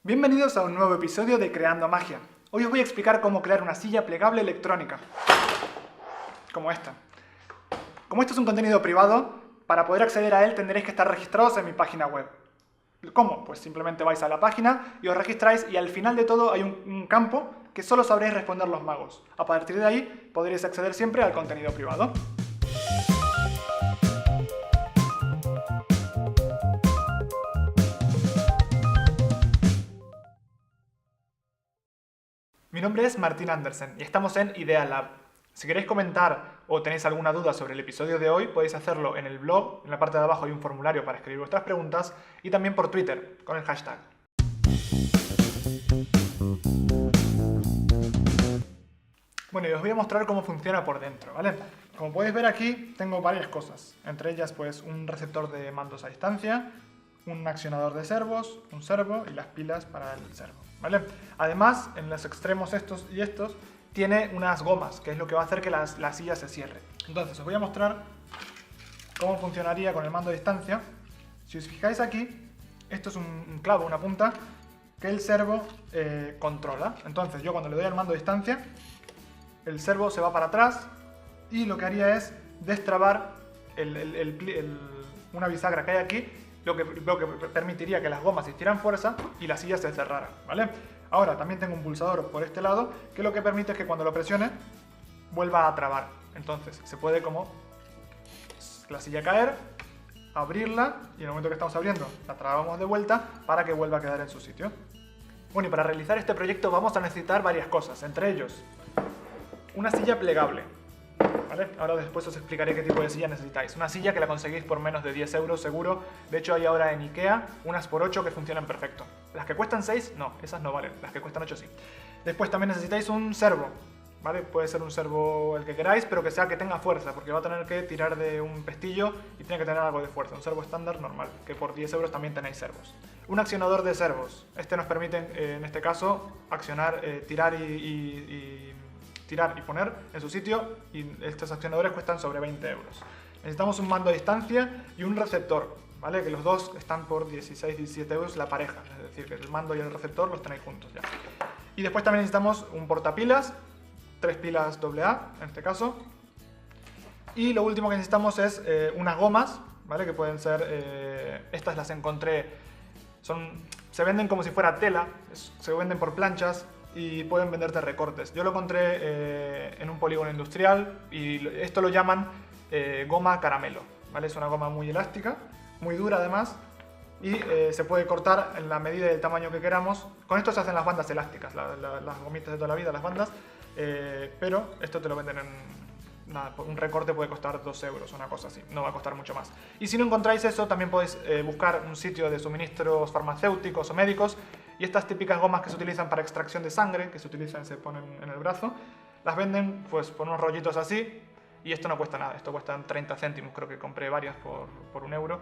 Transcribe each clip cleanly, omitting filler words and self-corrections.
Bienvenidos a un nuevo episodio de Creando Magia. Hoy os voy a explicar cómo crear una silla plegable electrónica, como esta. Como esto es un contenido privado, para poder acceder a él tendréis que estar registrados en mi página web. ¿Cómo? Pues simplemente vais a la página y os registráis y al final de todo hay un campo que solo sabréis responder los magos. A partir de ahí podréis acceder siempre al contenido privado. Mi nombre es Martín Andersen y estamos en Idea Lab. Si queréis comentar o tenéis alguna duda sobre el episodio de hoy, podéis hacerlo en el blog, en la parte de abajo hay un formulario para escribir vuestras preguntas y también por Twitter, con el hashtag. Bueno, y os voy a mostrar cómo funciona por dentro, ¿vale? Como podéis ver aquí, tengo varias cosas, entre ellas pues un receptor de mandos a distancia, un accionador de servos, un servo y las pilas para el servo, ¿vale? Además, en los extremos estos y estos, tiene unas gomas, que es lo que va a hacer que la silla se cierre. Entonces, os voy a mostrar cómo funcionaría con el mando a distancia. Si os fijáis aquí, esto es un clavo, una punta, que el servo controla. Entonces, yo cuando le doy al mando a distancia, el servo se va para atrás y lo que haría es destrabar una bisagra que hay aquí, lo que permitiría que las gomas hicieran fuerza y la silla se cerrara, ¿vale? Ahora también tengo un pulsador por este lado que lo que permite es que cuando lo presione vuelva a trabar. Entonces se puede como la silla caer, abrirla y en el momento que estamos abriendo la trabamos de vuelta para que vuelva a quedar en su sitio. Bueno, y para realizar este proyecto vamos a necesitar varias cosas, entre ellos una silla plegable, ¿vale? Ahora después os explicaré qué tipo de silla necesitáis. Una silla que la conseguís por menos de 10 euros seguro. De hecho hay ahora en Ikea unas por 8 que funcionan perfecto. Las que cuestan 6, no, esas no valen. Las que cuestan 8 sí. Después también necesitáis un servo, ¿vale? Puede ser un servo el que queráis, pero que tenga fuerza, porque va a tener que tirar de un pestillo y tiene que tener algo de fuerza. Un servo estándar normal, que por 10 euros también tenéis servos. Un accionador de servos. Este nos permite, en este caso, accionar, tirar y poner en su sitio, y estos accionadores cuestan sobre 20 euros. Necesitamos un mando a distancia y un receptor, ¿vale? Que los dos están por 16-17 euros la pareja, es decir, que el mando y el receptor los tenéis juntos ya. Y después también necesitamos un portapilas, 3 pilas AA en este caso, y lo último que necesitamos es unas gomas, ¿vale? Que pueden ser, estas las encontré, se venden como si fuera tela, se venden por planchas, y pueden venderte recortes. Yo lo encontré en un polígono industrial y esto lo llaman goma caramelo, ¿vale? Es una goma muy elástica, muy dura además, y se puede cortar en la medida del tamaño que queramos. Con esto se hacen las bandas elásticas, las gomitas de toda la vida, las bandas, pero esto te lo venden en... Nada, un recorte puede costar 2 euros, una cosa así, no va a costar mucho más. Y si no encontráis eso, también podéis buscar un sitio de suministros farmacéuticos o médicos, y estas típicas gomas que se utilizan para extracción de sangre, que se ponen en el brazo, las venden pues por unos rollitos así, y esto no cuesta nada, esto cuesta 30 céntimos, creo que compré varias por 1 euro.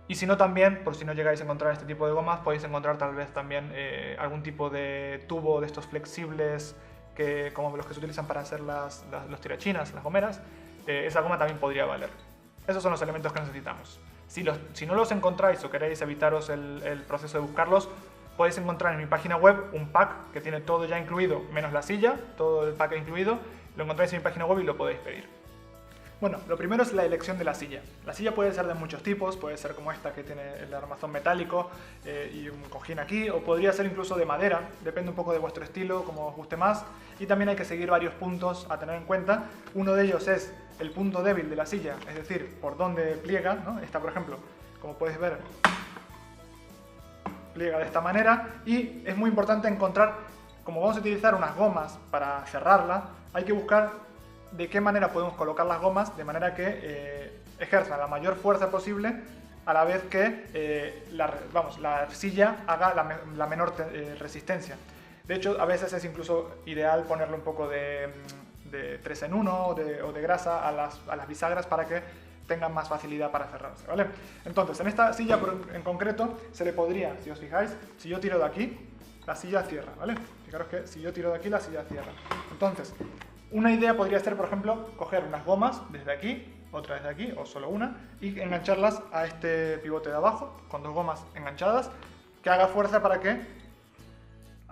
Y si no también, por si no llegáis a encontrar este tipo de gomas, podéis encontrar tal vez también algún tipo de tubo de estos flexibles, como los que se utilizan para hacer los tirachinas, las gomeras. Esa goma también podría valer. Esos son los elementos que necesitamos. Si no los encontráis o queréis evitaros el proceso de buscarlos, podéis encontrar en mi página web un pack que tiene todo ya incluido, menos la silla, todo el pack incluido. Lo encontráis en mi página web y lo podéis pedir. Bueno, lo primero es la elección de la silla. La silla puede ser de muchos tipos, puede ser como esta que tiene el armazón metálico y un cojín aquí, o podría ser incluso de madera, depende un poco de vuestro estilo, como os guste más. Y también hay que seguir varios puntos a tener en cuenta. Uno de ellos es el punto débil de la silla, es decir, por dónde pliega, ¿no? Esta, por ejemplo, como podéis ver, pliega de esta manera, y es muy importante encontrar, como vamos a utilizar unas gomas para cerrarla, hay que buscar de qué manera podemos colocar las gomas de manera que ejerzan la mayor fuerza posible a la vez que la silla haga la menor resistencia. De hecho, a veces es incluso ideal ponerle un poco de 3 en 1 o de grasa a las bisagras para que tengan más facilidad para cerrarse, ¿vale? Entonces, en esta silla en concreto se le podría, si os fijáis, si yo tiro de aquí, la silla cierra, ¿vale? Fijaros que si yo tiro de aquí, la silla cierra. Entonces, una idea podría ser, por ejemplo, coger unas gomas desde aquí, otra desde aquí, o solo una, y engancharlas a este pivote de abajo, con 2 gomas enganchadas, que haga fuerza para que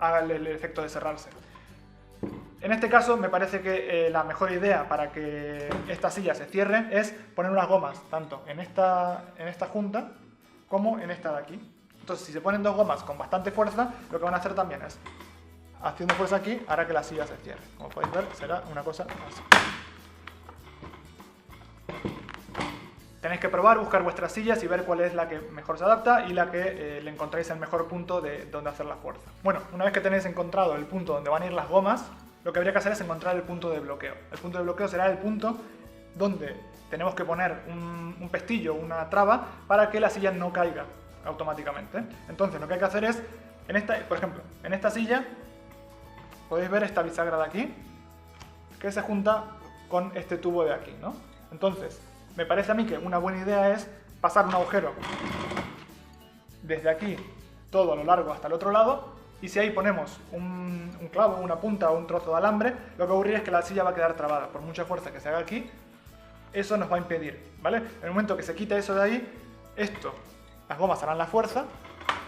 haga el efecto de cerrarse. En este caso me parece que la mejor idea para que esta silla se cierre es poner unas gomas, tanto en esta junta como en esta de aquí. Entonces, si se ponen dos gomas con bastante fuerza, lo que van a hacer también es, haciendo fuerza aquí, hará que la silla se cierre. Como podéis ver, será una cosa así. Tenéis que probar, buscar vuestras sillas y ver cuál es la que mejor se adapta y la que le encontráis el mejor punto de donde hacer la fuerza. Bueno, una vez que tenéis encontrado el punto donde van a ir las gomas, lo que habría que hacer es encontrar el punto de bloqueo. El punto de bloqueo será el punto donde tenemos que poner un pestillo, una traba, para que la silla no caiga automáticamente. Entonces lo que hay que hacer es, por ejemplo, en esta silla podéis ver esta bisagra de aquí que se junta con este tubo de aquí, ¿no? Entonces me parece a mí que una buena idea es pasar un agujero desde aquí todo a lo largo hasta el otro lado, y si ahí ponemos un clavo, una punta o un trozo de alambre, lo que ocurrirá es que la silla va a quedar trabada. Por mucha fuerza que se haga aquí, eso nos va a impedir, ¿vale? En el momento que se quite eso de ahí, las gomas harán la fuerza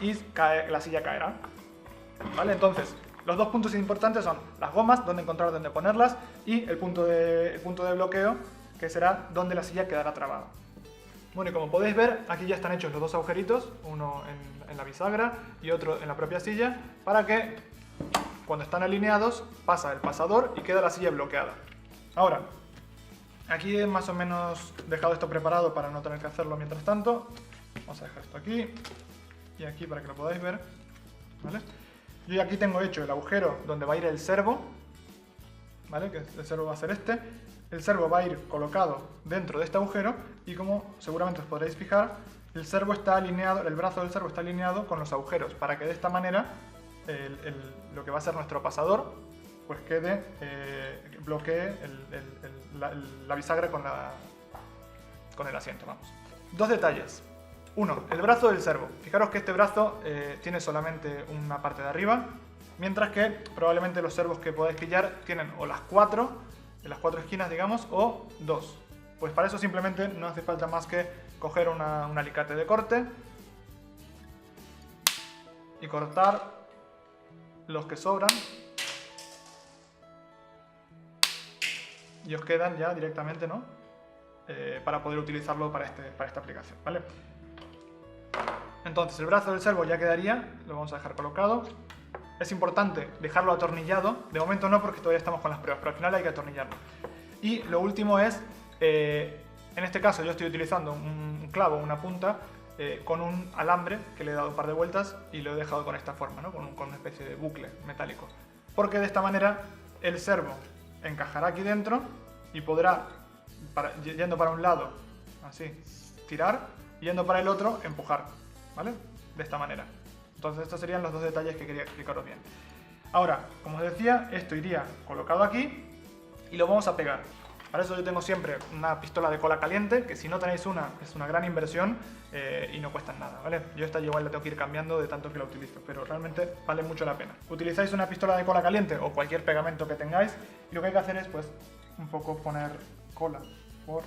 y la silla caerá, ¿vale? Entonces, los dos puntos importantes son las gomas, dónde encontrar dónde ponerlas, y el punto de bloqueo, que será donde la silla quedará trabada. Bueno, y como podéis ver, aquí ya están hechos los dos agujeritos, uno en la bisagra y otro en la propia silla, para que cuando están alineados pasa el pasador y queda la silla bloqueada. Ahora, aquí he más o menos dejado esto preparado para no tener que hacerlo mientras tanto. Vamos a dejar esto aquí y aquí para que lo podáis ver, ¿vale? Yo ya aquí tengo hecho el agujero donde va a ir el servo, ¿vale? Que el servo va a ser este. El servo va a ir colocado dentro de este agujero y, como seguramente os podréis fijar, el servo está alineado, el brazo del servo está alineado con los agujeros, para que de esta manera lo que va a ser nuestro pasador pues bloquee la bisagra con el asiento, vamos. Dos detalles. Uno, el brazo del servo. Fijaros que este brazo tiene solamente una parte de arriba, mientras que probablemente los servos que podáis pillar tienen o las cuatro esquinas, digamos, o dos. Pues para eso simplemente no hace falta más que coger un alicate de corte y cortar los que sobran, y os quedan ya directamente, ¿no? Para poder utilizarlo para esta aplicación, ¿vale? Entonces el brazo del servo ya quedaría, lo vamos a dejar colocado. Es importante dejarlo atornillado, de momento no porque todavía estamos con las pruebas, pero al final hay que atornillarlo. Y lo último es, en este caso yo estoy utilizando un clavo, una punta, con un alambre que le he dado un par de vueltas y lo he dejado con esta forma, ¿no? con una especie de bucle metálico. Porque de esta manera el servo encajará aquí dentro y podrá, yendo para un lado, así, tirar, y yendo para el otro, empujar, ¿vale? De esta manera. Entonces estos serían los dos detalles que quería explicaros bien. Ahora, como os decía, esto iría colocado aquí y lo vamos a pegar. Para eso yo tengo siempre una pistola de cola caliente, que si no tenéis una, es una gran inversión y no cuesta nada, ¿vale? Yo esta igual la tengo que ir cambiando de tanto que la utilizo, pero realmente vale mucho la pena. Utilizáis una pistola de cola caliente o cualquier pegamento que tengáis y lo que hay que hacer es, pues, un poco poner cola por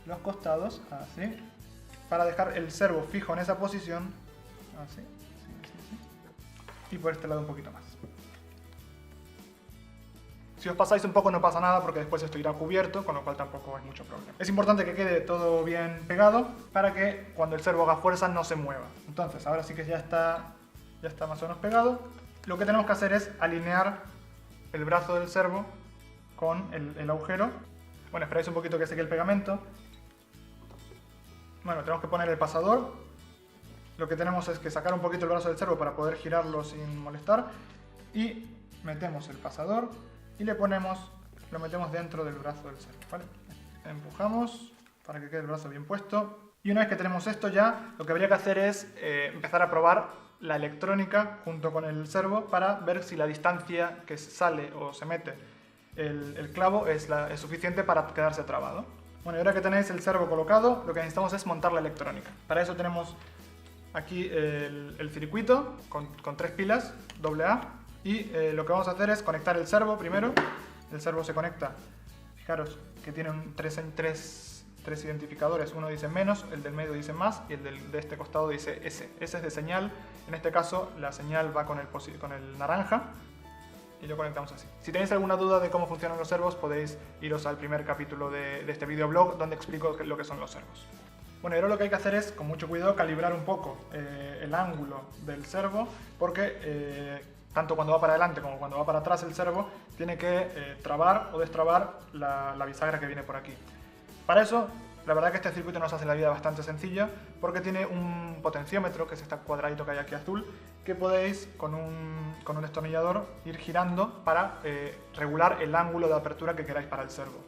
los costados, así, para dejar el servo fijo en esa posición, así, y por este lado un poquito más. Si os pasáis un poco no pasa nada porque después esto irá cubierto, con lo cual tampoco hay mucho problema. Es importante que quede todo bien pegado para que cuando el servo haga fuerza no se mueva. Entonces ahora sí que ya está más o menos pegado. Lo que tenemos que hacer es alinear el brazo del servo con el agujero. Bueno, esperáis un poquito que seque el pegamento. Bueno, tenemos que poner el pasador. Lo que tenemos es que sacar un poquito el brazo del servo para poder girarlo sin molestar. Y metemos el pasador y lo metemos dentro del brazo del servo, ¿vale? Empujamos para que quede el brazo bien puesto. Y una vez que tenemos esto ya, lo que habría que hacer es empezar a probar la electrónica junto con el servo para ver si la distancia que sale o se mete el clavo es suficiente para quedarse trabado. Bueno, y ahora que tenéis el servo colocado, lo que necesitamos es montar la electrónica. Para eso tenemos aquí el circuito con 3 pilas AA. Y lo que vamos a hacer es conectar el servo primero. El servo se conecta, fijaros que tiene tres identificadores. Uno dice menos, el del medio dice más y el de este costado dice S. S es de señal En este caso la señal va con el naranja y lo conectamos así. Si tenéis alguna duda de cómo funcionan los servos, podéis iros al primer capítulo de este videoblog donde explico lo que son los servos. Bueno, y ahora lo que hay que hacer es, con mucho cuidado, calibrar un poco el ángulo del servo, porque tanto cuando va para adelante como cuando va para atrás el servo, tiene que trabar o destrabar la bisagra que viene por aquí. Para eso, la verdad que este circuito nos hace la vida bastante sencilla, porque tiene un potenciómetro, que es este cuadradito que hay aquí azul, que podéis con un destornillador ir girando para regular el ángulo de apertura que queráis para el servo.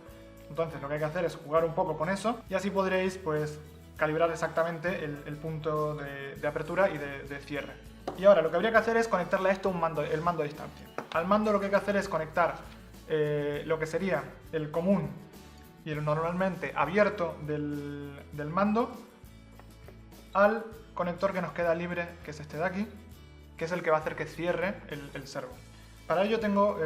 Entonces lo que hay que hacer es jugar un poco con eso y así podréis pues calibrar exactamente el punto de apertura y de cierre. Y ahora lo que habría que hacer es conectarle a esto el mando a distancia. Al mando lo que hay que hacer es conectar lo que sería el común y el normalmente abierto del mando al conector que nos queda libre, que es este de aquí, que es el que va a hacer que cierre el servo. Para ello tengo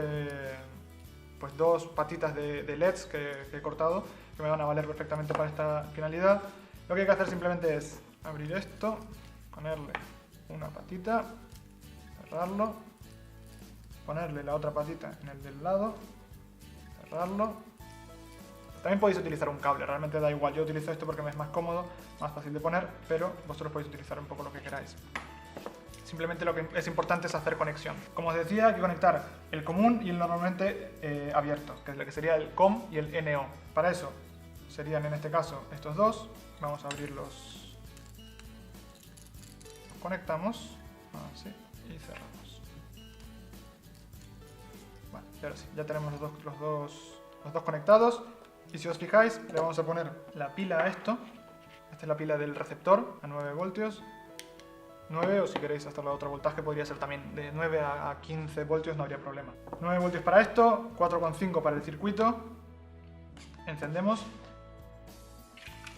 pues dos patitas de LEDs que he cortado, que me van a valer perfectamente para esta finalidad. Lo que hay que hacer simplemente es abrir esto, ponerle una patita, cerrarlo, ponerle la otra patita en el del lado, cerrarlo. También podéis utilizar un cable, realmente da igual, yo utilizo esto porque me es más cómodo, más fácil de poner, pero vosotros podéis utilizar un poco lo que queráis. Simplemente lo que es importante es hacer conexión. Como os decía, hay que conectar el común y el normalmente abierto, que es lo que sería el COM y el NO. Para eso serían en este caso estos dos. Vamos a abrirlos, conectamos, así, y cerramos. Vale, y ahora sí, ya tenemos los dos conectados. Y si os fijáis, le vamos a poner la pila a esto. Esta es la pila del receptor a 9 voltios. 9, o si queréis hasta el otro voltaje podría ser también de 9 a 15 voltios, no habría problema. 9 voltios para esto, 4,5 para el circuito. Encendemos.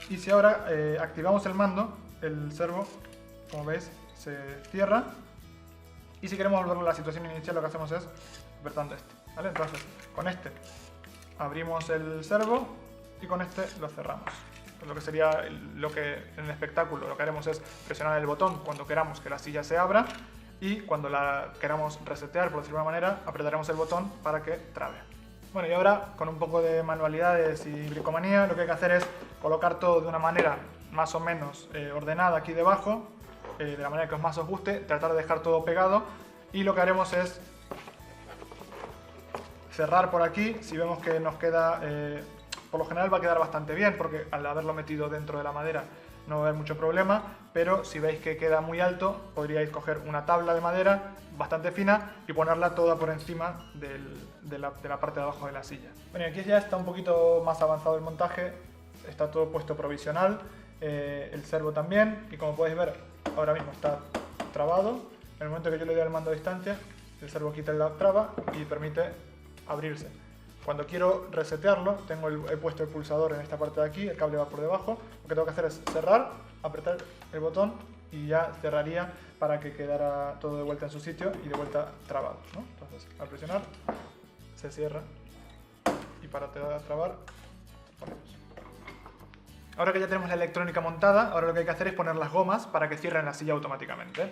Y si ahora activamos el mando, el servo, como veis, se cierra. Y si queremos volverlo a la situación inicial, lo que hacemos es apretando este, ¿vale? Entonces, con este abrimos el servo y con este lo cerramos. Lo que sería lo que en el espectáculo lo que haremos es presionar el botón cuando queramos que la silla se abra y cuando la queramos resetear, por decirlo de alguna manera, apretaremos el botón para que trabe. Bueno, y ahora con un poco de manualidades y bricomanía lo que hay que hacer es colocar todo de una manera más o menos ordenada aquí debajo, de la manera que más os guste, tratar de dejar todo pegado y lo que haremos es cerrar por aquí. Si vemos que nos queda, por lo general va a quedar bastante bien porque al haberlo metido dentro de la madera no va a haber mucho problema, pero si veis que queda muy alto podríais coger una tabla de madera bastante fina y ponerla toda por encima de la parte de abajo de la silla. Bueno, y aquí ya está un poquito más avanzado el montaje, está todo puesto provisional, el servo también, y como podéis ver ahora mismo está trabado. En el momento que yo le doy al mando a distancia, el servo quita la traba y permite abrirse. Cuando quiero resetearlo, he puesto el pulsador en esta parte de aquí, el cable va por debajo. Lo que tengo que hacer es cerrar, apretar el botón y ya cerraría para que quedara todo de vuelta en su sitio y de vuelta trabado, ¿no? Entonces, al presionar, se cierra y para trabar, ponemos. Ahora que ya tenemos la electrónica montada, ahora lo que hay que hacer es poner las gomas para que cierren la silla automáticamente.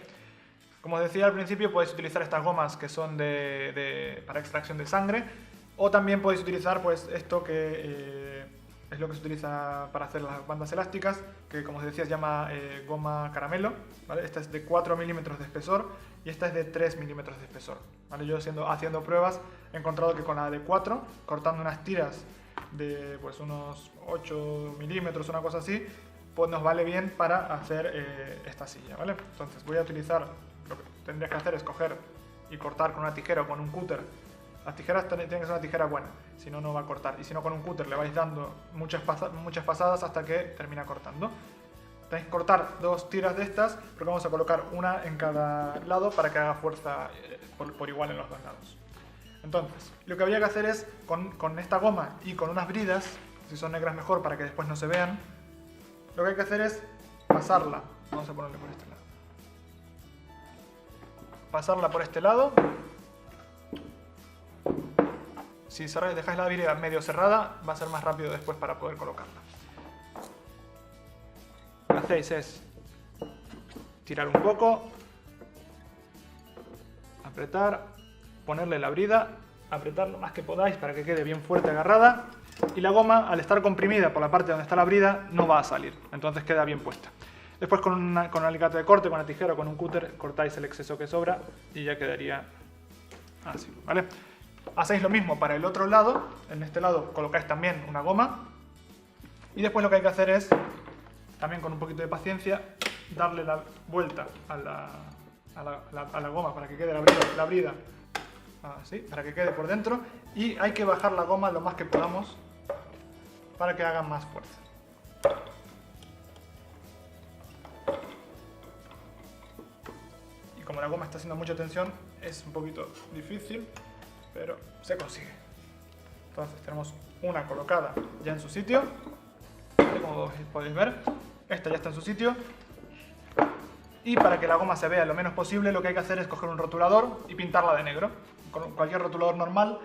Como os decía al principio, podéis utilizar estas gomas que son para extracción de sangre, o también podéis utilizar pues esto que es lo que se utiliza para hacer las bandas elásticas, que como os decía se llama goma caramelo, ¿vale? Esta es de 4 milímetros de espesor y esta es de 3 milímetros de espesor, ¿vale? Yo haciendo pruebas he encontrado que con la de 4, cortando unas tiras de pues unos 8 milímetros, una cosa así, pues nos vale bien para hacer esta silla, ¿vale? Entonces voy a utilizar, lo que tendrías que hacer es coger y cortar con una tijera o con un cúter. Las tijeras tienen que ser una tijera buena, si no, no va a cortar. Y si no, con un cúter le vais dando muchas pasadas hasta que termina cortando. Tenéis que cortar 2 tiras de estas, porque vamos a colocar una en cada lado para que haga fuerza por igual en los dos lados. Entonces, lo que habría que hacer es, con esta goma y con unas bridas, si son negras mejor para que después no se vean, lo que hay que hacer es pasarla. Vamos a ponerle por este lado. Pasarla por este lado. Si dejáis la brida medio cerrada, va a ser más rápido después para poder colocarla. Lo que hacéis es tirar un poco, apretar, ponerle la brida, apretar lo más que podáis para que quede bien fuerte agarrada, y la goma, al estar comprimida por la parte donde está la brida, no va a salir, entonces queda bien puesta. Después con un alicate de corte, con una tijera o con un cúter, cortáis el exceso que sobra y ya quedaría así, ¿vale? Hacéis lo mismo para el otro lado, en este lado colocáis también una goma, y después lo que hay que hacer es, también con un poquito de paciencia, darle la vuelta a la goma para que quede la brida así, para que quede por dentro, y hay que bajar la goma lo más que podamos para que haga más fuerza. Y como la goma está haciendo mucha tensión, es un poquito difícil, pero se consigue. Entonces tenemos una colocada ya en su sitio, como podéis ver, esta ya está en su sitio. Y para que la goma se vea lo menos posible, lo que hay que hacer es coger un rotulador y pintarla de negro. Con cualquier rotulador normal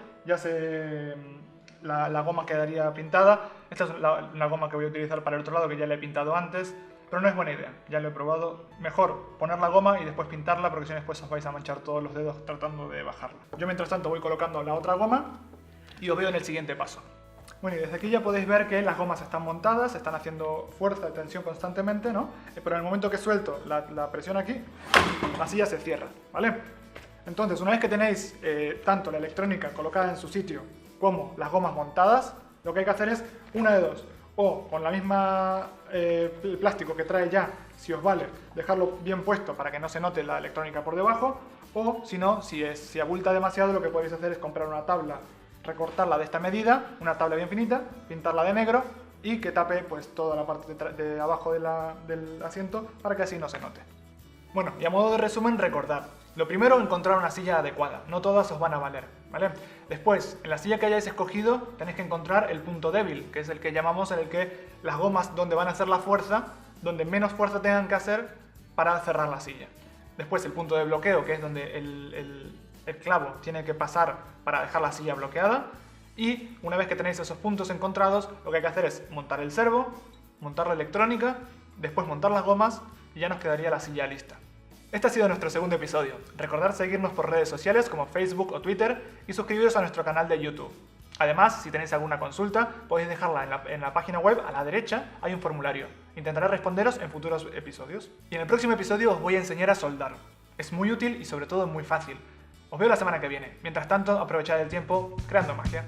la goma quedaría pintada. Esta es la goma que voy a utilizar para el otro lado, que ya la he pintado antes, pero no es buena idea, ya lo he probado. Mejor poner la goma y después pintarla, porque si no después os vais a manchar todos los dedos tratando de bajarla. Yo mientras tanto voy colocando la otra goma y os veo en el siguiente paso. Bueno, y desde aquí ya podéis ver que las gomas están montadas, están haciendo fuerza y tensión constantemente, ¿no? Pero en el momento que suelto la presión aquí, la silla se cierra, ¿vale? Entonces, una vez que tenéis tanto la electrónica colocada en su sitio como las gomas montadas, lo que hay que hacer es una de dos. O con la misma el plástico que trae ya, si os vale, dejarlo bien puesto para que no se note la electrónica por debajo, o si no, si abulta demasiado, lo que podéis hacer es comprar una tabla, recortarla de esta medida, una tabla bien finita, pintarla de negro y que tape pues toda la parte de abajo del asiento para que así no se note. Bueno, y a modo de resumen, recordad, lo primero, encontrar una silla adecuada, no todas os van a valer, ¿vale? Después, en la silla que hayáis escogido, tenéis que encontrar el punto débil, que es el que llamamos en el que las gomas donde van a hacer la fuerza, donde menos fuerza tengan que hacer para cerrar la silla. Después el punto de bloqueo, que es donde el clavo tiene que pasar para dejar la silla bloqueada. Y una vez que tenéis esos puntos encontrados, lo que hay que hacer es montar el servo, montar la electrónica, después montar las gomas y ya nos quedaría la silla lista. Este ha sido nuestro segundo episodio. Recordad seguirnos por redes sociales como Facebook o Twitter y suscribiros a nuestro canal de YouTube. Además, si tenéis alguna consulta, podéis dejarla en la página web, a la derecha hay un formulario. Intentaré responderos en futuros episodios. Y en el próximo episodio os voy a enseñar a soldar. Es muy útil y sobre todo muy fácil. Os veo la semana que viene. Mientras tanto, aprovechad el tiempo creando magia.